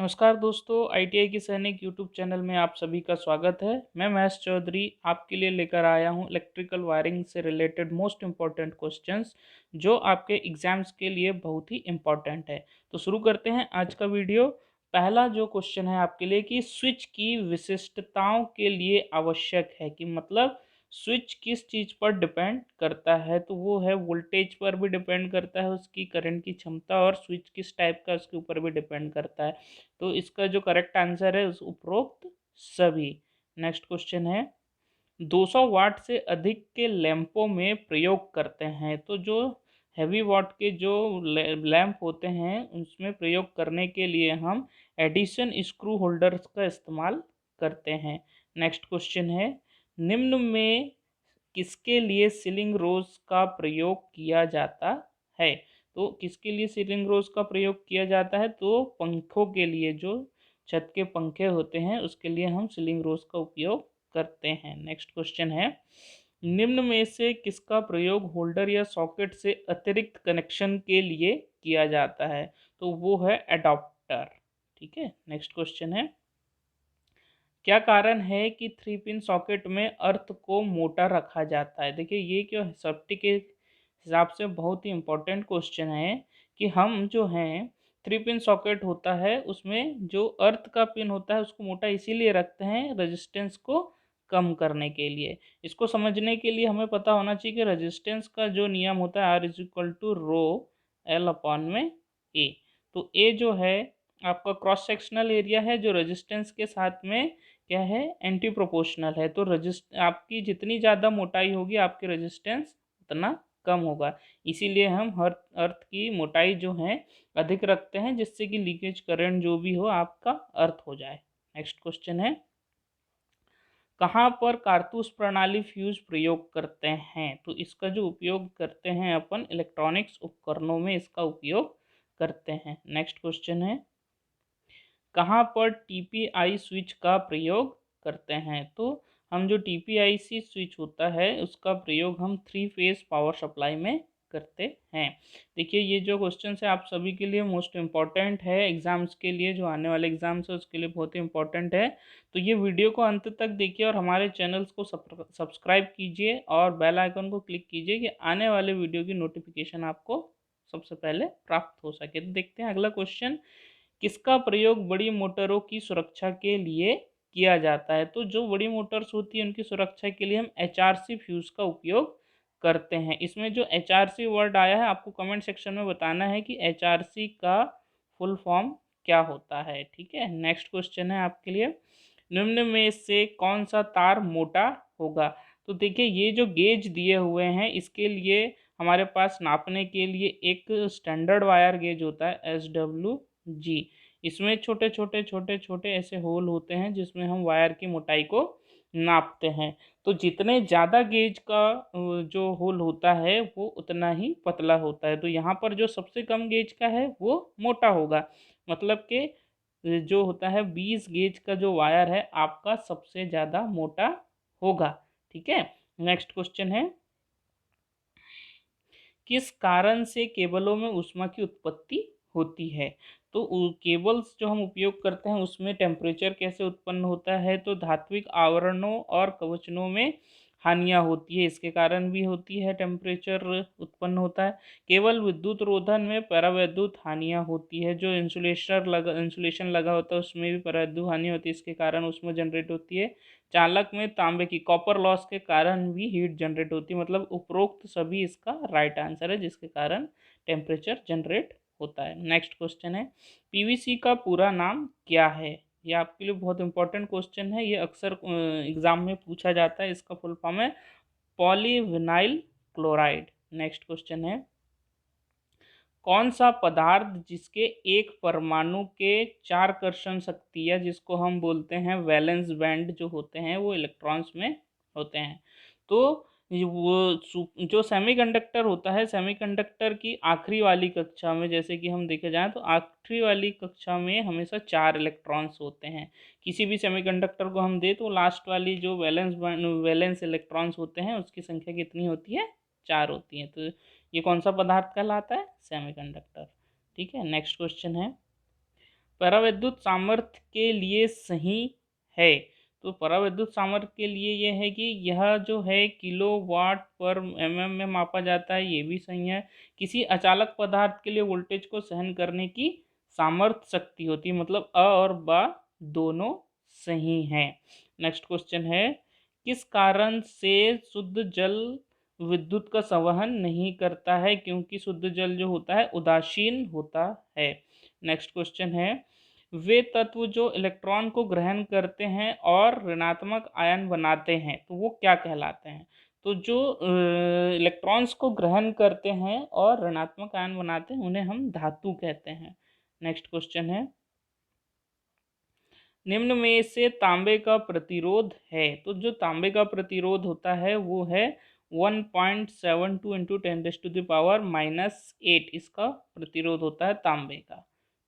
नमस्कार दोस्तों, आईटीआई की सैनिक यूट्यूब चैनल में आप सभी का स्वागत है। मैं महेश चौधरी आपके लिए लेकर आया हूं इलेक्ट्रिकल वायरिंग से रिलेटेड मोस्ट इम्पॉर्टेंट क्वेश्चंस जो आपके एग्जाम्स के लिए बहुत ही इम्पॉर्टेंट है। तो शुरू करते हैं आज का वीडियो। पहला जो क्वेश्चन है आपके लिए कि स्विच की विशिष्टताओं के लिए आवश्यक है कि मतलब स्विच किस चीज़ पर डिपेंड करता है, तो वो है वोल्टेज पर भी डिपेंड करता है, उसकी करंट की क्षमता, और स्विच किस टाइप का उसके ऊपर भी डिपेंड करता है। तो इसका जो करेक्ट आंसर है उस उपरोक्त सभी। नेक्स्ट क्वेश्चन है 200 वाट से अधिक के लैंपों में प्रयोग करते हैं, तो जो हैवी वाट के जो लैंप होते हैं उसमें प्रयोग करने के लिए हम एडिशन स्क्रू होल्डर्स का इस्तेमाल करते हैं। नेक्स्ट क्वेश्चन है निम्न में किसके लिए सीलिंग रोज का प्रयोग किया जाता है। तो किसके लिए सीलिंग रोज का प्रयोग किया जाता है, तो पंखों के लिए, जो छत के पंखे होते हैं उसके लिए हम सीलिंग रोज का उपयोग करते हैं। नेक्स्ट क्वेश्चन है निम्न में से किसका प्रयोग होल्डर या सॉकेट से अतिरिक्त कनेक्शन के लिए किया जाता है, तो वो है एडाप्टर। ठीक है, नेक्स्ट क्वेश्चन है क्या कारण है कि 3 पिन सॉकेट में अर्थ को मोटा रखा जाता है। देखिए ये क्यों सेफ्टी के हिसाब से बहुत ही इम्पोर्टेंट क्वेश्चन है कि हम जो हैं 3 पिन सॉकेट होता है उसमें जो अर्थ का पिन होता है उसको मोटा इसीलिए रखते हैं रेजिस्टेंस को कम करने के लिए। इसको समझने के लिए हमें पता होना चाहिए कि रेजिस्टेंस का जो नियम होता है R = ρL/A। तो ए जो है आपका क्रॉस सेक्शनल एरिया है जो रेजिस्टेंस के साथ में क्या है, एंटी प्रोपोर्शनल है। तो रजिस्ट आपकी जितनी ज़्यादा मोटाई होगी आपकी रेजिस्टेंस उतना कम होगा। इसीलिए हम हर अर्थ की मोटाई जो है अधिक रखते हैं जिससे कि लीकेज करंट जो भी हो आपका अर्थ हो जाए। नेक्स्ट क्वेश्चन है कहाँ पर कारतूस प्रणाली फ्यूज प्रयोग करते हैं, तो इसका जो उपयोग करते हैं अपन इलेक्ट्रॉनिक्स उपकरणों में इसका उपयोग करते हैं। नेक्स्ट क्वेश्चन है कहाँ पर टीपीआई स्विच का प्रयोग करते हैं, तो हम जो टीपीआईसी स्विच होता है उसका प्रयोग हम 3 फेज पावर सप्लाई में करते हैं। देखिए ये जो क्वेश्चन है आप सभी के लिए मोस्ट इम्पॉर्टेंट है, एग्जाम्स के लिए, जो आने वाले एग्जाम्स है उसके लिए बहुत ही इम्पोर्टेंट है। तो ये वीडियो को अंत तक देखिए और हमारे चैनल्स को सब्सक्राइब कीजिए और बेल आइकन को क्लिक कीजिए कि आने वाले वीडियो की नोटिफिकेशन आपको सबसे पहले प्राप्त हो सके। तो देखते हैं अगला क्वेश्चन किसका प्रयोग बड़ी मोटरों की सुरक्षा के लिए किया जाता है। तो जो बड़ी मोटर्स होती है उनकी सुरक्षा के लिए हम एचआरसी फ्यूज का उपयोग करते हैं। इसमें जो एचआरसी वर्ड आया है आपको कमेंट सेक्शन में बताना है कि एचआरसी का फुल फॉर्म क्या होता है। ठीक है, नेक्स्ट क्वेश्चन है आपके लिए निम्न में से कौन सा तार मोटा होगा। तो देखिए ये जो गेज दिए हुए हैं इसके लिए हमारे पास नापने के लिए एक स्टैंडर्ड वायर गेज होता है SWG। इसमें छोटे छोटे छोटे छोटे ऐसे होल होते हैं जिसमें हम वायर की मोटाई को नापते हैं। तो जितने ज़्यादा गेज का जो होल होता है वो उतना ही पतला होता है। तो यहाँ पर जो सबसे कम गेज का है वो मोटा होगा, मतलब कि जो होता है 20 गेज का जो वायर है आपका सबसे ज़्यादा मोटा होगा। ठीक है, नेक्स्ट क्वेश्चन है किस कारण से केबलों में ऊष्मा की उत्पत्ति होती है। तो केबल्स जो हम उपयोग करते हैं उसमें टेम्परेचर कैसे उत्पन्न होता है, तो धात्विक आवरणों और कवचनों में हानियाँ होती है, इसके कारण भी होती है, टेम्परेचर उत्पन्न होता है। केवल विद्युत रोधन में परावैद्युत हानियाँ होती है, जो इंसुलेशन लगा होता है उसमें भी परावैद्युत हानि होती है, इसके कारण उसमें जनरेट होती है। चालक में तांबे की कॉपर लॉस के कारण भी हीट जनरेट होती है। मतलब उपरोक्त सभी इसका राइट आंसर है जिसके कारण टेम्परेचर जनरेट होता है। नेक्स्ट क्वेश्चन है पीवीसी का पूरा नाम क्या है। ये आपके लिए बहुत इंपॉर्टेंट क्वेश्चन है, ये अक्सर एग्जाम में पूछा जाता है। इसका फुल फॉर्म है पॉलीविनाइल क्लोराइड। नेक्स्ट क्वेश्चन है कौन सा पदार्थ जिसके एक परमाणु के 4 कर्षण शक्तियाँ जिसको हम बोलते हैं वैलेंस बैंड जो होते हैं वो इलेक्ट्रॉन्स में होते हैं। तो जो सेमीकंडक्टर होता है, सेमीकंडक्टर की आखिरी वाली कक्षा में जैसे कि हम देखे जाएं तो आखिरी वाली कक्षा में हमेशा 4 इलेक्ट्रॉन्स होते हैं। किसी भी सेमीकंडक्टर को हम दे तो लास्ट वाली जो वैलेंस इलेक्ट्रॉन्स होते हैं उसकी संख्या कितनी होती है, 4 होती है। तो ये कौन सा पदार्थ कहलाता है, सेमीकंडक्टर। ठीक है, नेक्स्ट क्वेश्चन है परावैद्युत सामर्थ्य के लिए सही है। तो परावैद्युत सामर्थ्य के लिए ये है कि यह जो है किलोवाट पर mm में मापा जाता है, ये भी सही है। किसी अचालक पदार्थ के लिए वोल्टेज को सहन करने की सामर्थ्य शक्ति होती है, मतलब अ और ब दोनों सही हैं। नेक्स्ट क्वेश्चन है, किस कारण से शुद्ध जल विद्युत का संवहन नहीं करता है? क्योंकि शुद्ध जल जो होता है उदासीन होता है। नेक्स्ट क्वेश्चन है, वे तत्व जो इलेक्ट्रॉन को ग्रहण करते हैं और ऋणात्मक आयन बनाते हैं तो वो क्या कहलाते हैं? तो जो इलेक्ट्रॉन्स को ग्रहण करते हैं और ऋणात्मक आयन बनाते हैं उन्हें हम धातु कहते हैं। नेक्स्ट क्वेश्चन है, निम्न में से तांबे का प्रतिरोध है? तो जो तांबे का प्रतिरोध होता है वो है 1.72 इंटू 10⁻⁻8 इसका प्रतिरोध होता है तांबे का।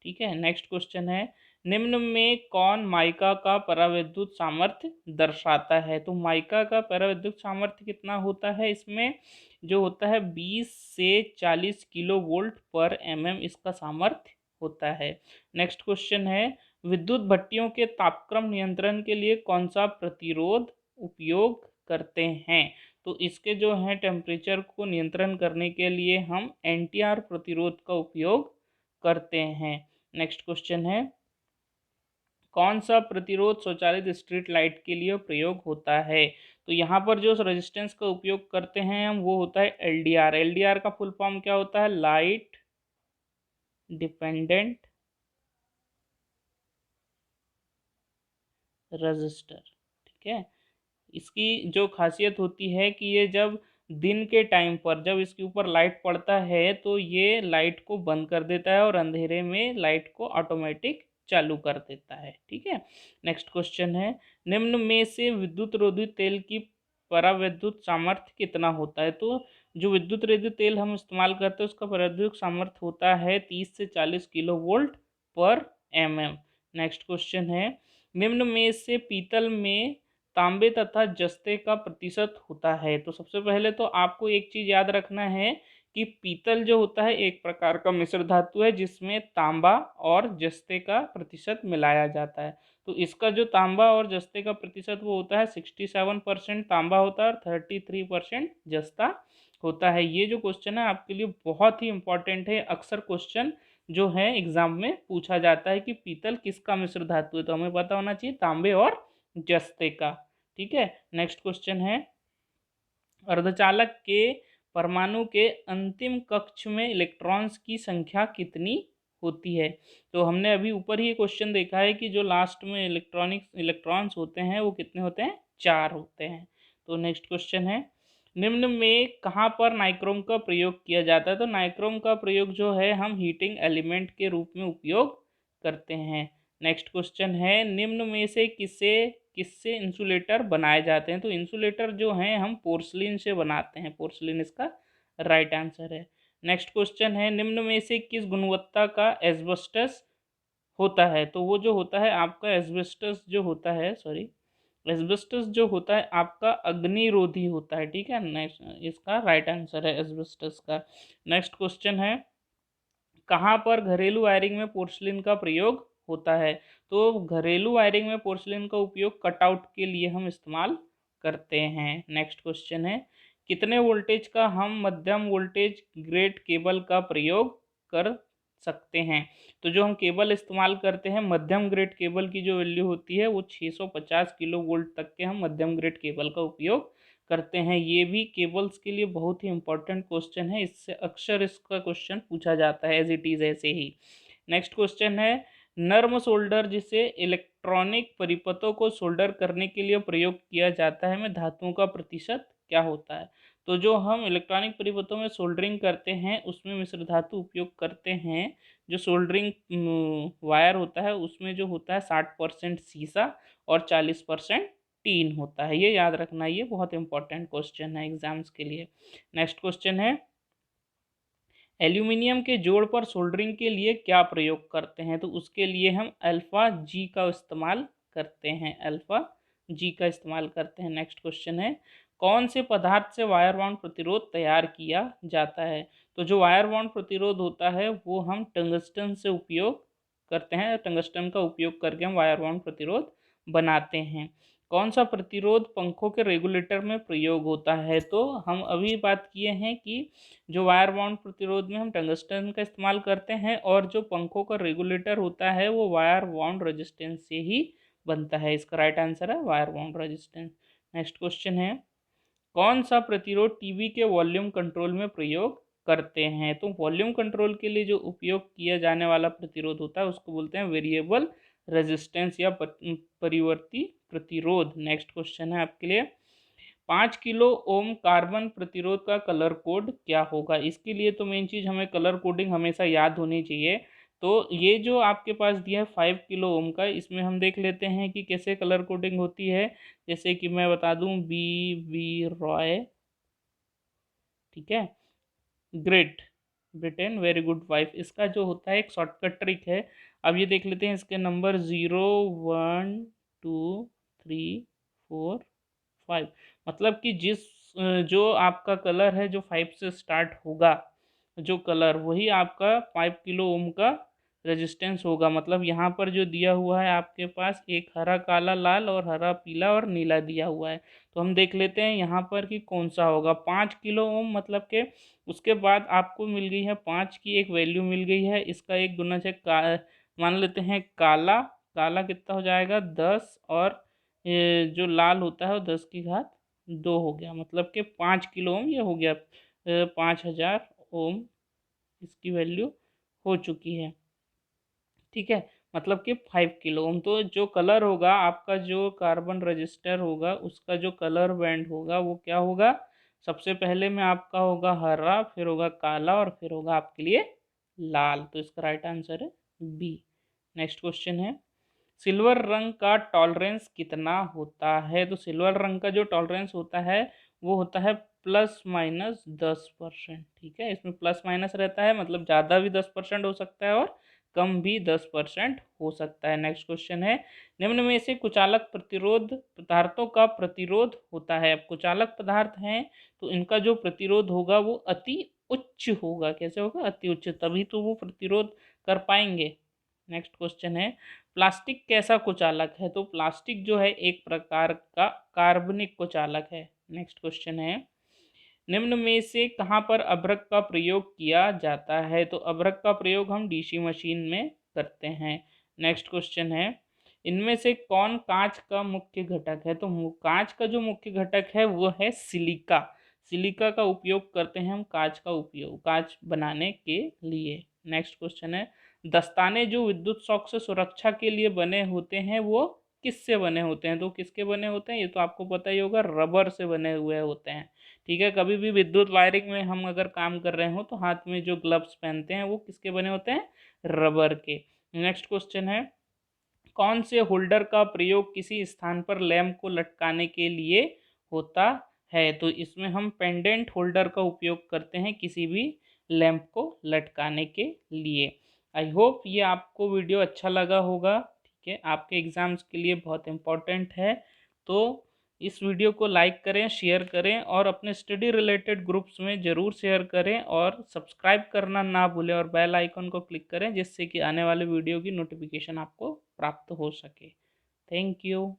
ठीक है, नेक्स्ट क्वेश्चन है, निम्न में कौन माइका का परावैद्युत सामर्थ्य दर्शाता है? तो माइका का परावैद्युत सामर्थ्य कितना होता है? इसमें जो होता है 20 से 40 किलो वोल्ट पर mm इसका सामर्थ्य होता है। नेक्स्ट क्वेश्चन है, विद्युत भट्टियों के तापक्रम नियंत्रण के लिए कौन सा प्रतिरोध उपयोग करते हैं? तो इसके जो है टेम्परेचर को नियंत्रण करने के लिए हम NTR प्रतिरोध का उपयोग करते हैं। नेक्स्ट क्वेश्चन है, कौन सा प्रतिरोध स्वचालित स्ट्रीट लाइट के लिए प्रयोग होता है? तो यहाँ पर जो रेजिस्टेंस का उपयोग करते हैं हम वो होता है LDR। LDR का फुल फॉर्म क्या होता है? Light dependent register. ठीक है, इसकी जो खासियत होती है कि ये जब दिन के टाइम पर जब इसके ऊपर लाइट पड़ता है तो ये लाइट को बंद कर देता है और अंधेरे में लाइट को ऑटोमेटिक चालू कर देता है। ठीक है, नेक्स्ट क्वेश्चन है, निम्न में से विद्युत रोधी तेल की परावैद्युत सामर्थ्य कितना होता है? तो जो विद्युत रोधी तेल हम इस्तेमाल करते हैं उसका परावैद्युत सामर्थ्य होता है 30 से 40 किलो वोल्ट पर mm। नेक्स्ट क्वेश्चन है, निम्न में से पीतल में तांबे तथा जस्ते का प्रतिशत होता है? तो सबसे पहले तो आपको एक चीज़ याद रखना है कि पीतल जो होता है एक प्रकार का मिश्र धातु है जिसमें तांबा और जस्ते का प्रतिशत मिलाया जाता है। तो इसका जो तांबा और जस्ते का प्रतिशत वो होता है 67% तांबा होता है और 33% जस्ता होता है। ये जो क्वेश्चन है आपके लिए बहुत ही इंपॉर्टेंट है। अक्सर क्वेश्चन जो है एग्जाम में पूछा जाता है कि पीतल किसका मिश्र धातु है, तो हमें पता होना चाहिए तांबे और जस्ते का। ठीक है, नेक्स्ट क्वेश्चन है, अर्धचालक के परमाणु के अंतिम कक्ष में इलेक्ट्रॉन्स की संख्या कितनी होती है? तो हमने अभी ऊपर ही क्वेश्चन देखा है कि जो लास्ट में इलेक्ट्रॉन्स होते हैं वो कितने होते हैं? 4 होते हैं। तो नेक्स्ट क्वेश्चन है, निम्न में कहाँ पर नाइक्रोम का प्रयोग किया जाता है? तो नाइक्रोम का प्रयोग जो है हम हीटिंग एलिमेंट के रूप में उपयोग करते हैं। नेक्स्ट क्वेश्चन है, निम्न में से किससे इंसुलेटर बनाए जाते हैं? तो इंसुलेटर जो हैं हम पोर्सलिन से बनाते हैं, पोर्सलिन इसका राइट आंसर है। नेक्स्ट क्वेश्चन है, निम्न में से किस गुणवत्ता का एस्बेस्टस होता है? तो वो जो होता है आपका एस्बेस्टस जो होता है, सॉरी, एस्बेस्टस जो होता है आपका अग्निरोधी होता है। ठीक है, नेक्स्ट इसका राइट आंसर है एस्बेस्टस का। नेक्स्ट क्वेश्चन है, कहाँ पर घरेलू वायरिंग में पोर्सलिन का प्रयोग होता है? तो घरेलू वायरिंग में पोर्सलिन का उपयोग कटआउट के लिए हम इस्तेमाल करते हैं। नेक्स्ट क्वेश्चन है, कितने वोल्टेज का हम मध्यम वोल्टेज ग्रेड केबल का प्रयोग कर सकते हैं? तो जो हम केबल इस्तेमाल करते हैं मध्यम ग्रेड केबल की जो वैल्यू होती है वो 650 किलो वोल्ट तक के हम मध्यम ग्रेड केबल का उपयोग करते हैं। ये भी केबल्स के लिए बहुत ही इंपॉर्टेंट क्वेश्चन है, इससे अक्सर इसका क्वेश्चन पूछा जाता है एज इट इज़ ऐसे ही। नेक्स्ट क्वेश्चन है, नर्म सोल्डर जिसे इलेक्ट्रॉनिक परिपथों को सोल्डर करने के लिए प्रयोग किया जाता है में धातुओं का प्रतिशत क्या होता है? तो जो हम इलेक्ट्रॉनिक परिपथों में सोल्डरिंग करते हैं उसमें मिश्र धातु उपयोग करते हैं। जो सोल्डरिंग वायर होता है उसमें जो होता है 60% सीसा और 40% टीन होता है। ये याद रखना, ये बहुत इंपॉर्टेंट क्वेश्चन है एग्जाम्स के लिए। नेक्स्ट क्वेश्चन है, एल्यूमिनियम के जोड़ पर सोल्डरिंग के लिए क्या प्रयोग करते हैं? तो उसके लिए हम अल्फ़ा जी का इस्तेमाल करते हैं, अल्फ़ा जी का इस्तेमाल करते हैं। नेक्स्ट क्वेश्चन है, कौन से पदार्थ से वायर बाउंड प्रतिरोध तैयार किया जाता है? तो जो वायर बाउंड प्रतिरोध होता है वो हम टंगस्टन से उपयोग करते हैं, टंगस्टन का उपयोग करके हम वायर बाउंड प्रतिरोध बनाते हैं। कौन सा प्रतिरोध पंखों के रेगुलेटर में प्रयोग होता है? तो हम अभी बात किए हैं कि जो वायर बाउंड प्रतिरोध में हम टंगस्टन का इस्तेमाल करते हैं, और जो पंखों का रेगुलेटर होता है वो वायर बाउंड रेजिस्टेंस से ही बनता है। इसका राइट आंसर है wire bound resistance. Next question है, कौन सा प्रतिरोध टीवी के वॉल्यूम कंट्रोल में प्रयोग करते हैं? तो वॉल्यूम कंट्रोल के लिए जो उपयोग किया जाने वाला प्रतिरोध होता है उसको बोलते हैं वेरिएबल रेजिस्टेंस या परिवर्ती प्रतिरोध। नेक्स्ट क्वेश्चन है आपके लिए, 5 किलो ओम कार्बन प्रतिरोध का कलर कोड क्या होगा? इसके लिए तो मेन चीज़ हमें कलर कोडिंग हमेशा याद होनी चाहिए। तो ये जो आपके पास दिया है 5 किलो ओम का, इसमें हम देख लेते हैं कि कैसे कलर कोडिंग होती है। जैसे कि मैं बता दूं, बी वी रॉय, ठीक है, great Britain, very good wife, इसका जो होता है एक शॉर्टकट ट्रिक है। अब ये देख लेते हैं इसके नंबर 0 1 2 3 4 5। मतलब कि जो आपका कलर है जो 5 से स्टार्ट होगा, जो कलर वही आपका 5 किलो ओम का रेजिस्टेंस होगा। मतलब यहाँ पर जो दिया हुआ है आपके पास एक हरा काला लाल और हरा पीला और नीला दिया हुआ है। तो हम देख लेते हैं यहाँ पर कि कौन सा होगा। 5 किलो ओम मतलब के उसके बाद आपको मिल गई है 5 की एक वैल्यू मिल गई है। इसका एक गुना से मान लेते हैं काला, काला कितना हो जाएगा 10, और ये जो लाल होता है वो 10 की घात 2 हो गया। मतलब कि 5 किलो ओम ये हो गया 5000 ओम, इसकी वैल्यू हो चुकी है। ठीक है, मतलब कि 5 किलो ओम। तो जो कलर होगा आपका, जो कार्बन रजिस्टर होगा उसका जो कलर बैंड होगा वो क्या होगा? सबसे पहले में आपका होगा हरा, फिर होगा काला, और फिर होगा आपके लिए लाल। तो इसका राइट आंसर है बी। नेक्स्ट क्वेश्चन है, सिल्वर रंग का टॉलरेंस कितना होता है? तो सिल्वर रंग का जो टॉलरेंस होता है वो होता है ±10%। ठीक है, इसमें प्लस माइनस रहता है, मतलब ज़्यादा भी 10% हो सकता है और कम भी 10% हो सकता है। नेक्स्ट क्वेश्चन है, निम्न में से कुचालक प्रतिरोध पदार्थों का प्रतिरोध होता है। अब कुचालक पदार्थ हैं तो इनका जो प्रतिरोध होगा वो अति उच्च होगा। कैसे होगा? अति उच्च, तभी तो वो प्रतिरोध कर पाएंगे। नेक्स्ट क्वेश्चन है, प्लास्टिक कैसा कुचालक है? तो प्लास्टिक जो है एक प्रकार का कार्बनिक कुचालक है। नेक्स्ट क्वेश्चन है, निम्न में से कहाँ पर अभ्रक का प्रयोग किया जाता है? तो अभ्रक का प्रयोग हम डीसी मशीन में करते हैं। नेक्स्ट क्वेश्चन है, इनमें से कौन कांच का मुख्य घटक है? तो कांच का जो मुख्य घटक है वो है सिलिका। सिलिका का उपयोग करते हैं हम कांच बनाने के लिए। नेक्स्ट क्वेश्चन है, दस्ताने जो विद्युत शॉक से सुरक्षा के लिए बने होते हैं वो किससे बने होते हैं? तो किसके बने होते हैं? ये तो आपको पता ही होगा, रबर से बने हुए होते हैं। ठीक है, कभी भी विद्युत वायरिंग में हम अगर काम कर रहे हो तो हाथ में जो ग्लव्स पहनते हैं वो किसके बने होते हैं? रबर के। नेक्स्ट क्वेश्चन है, कौन से होल्डर का प्रयोग किसी स्थान पर लैंप को लटकाने के लिए होता है? तो इसमें हम पेंडेंट होल्डर का उपयोग करते हैं किसी भी लैंप को लटकाने के लिए। आई होप ये आपको वीडियो अच्छा लगा होगा। ठीक है, आपके एग्ज़ाम्स के लिए बहुत इम्पोर्टेंट है। तो इस वीडियो को लाइक करें, शेयर करें, और अपने स्टडी रिलेटेड ग्रुप्स में ज़रूर शेयर करें, और सब्सक्राइब करना ना भूलें, और बेल आइकन को क्लिक करें जिससे कि आने वाले वीडियो की नोटिफिकेशन आपको प्राप्त हो सके। Thank you.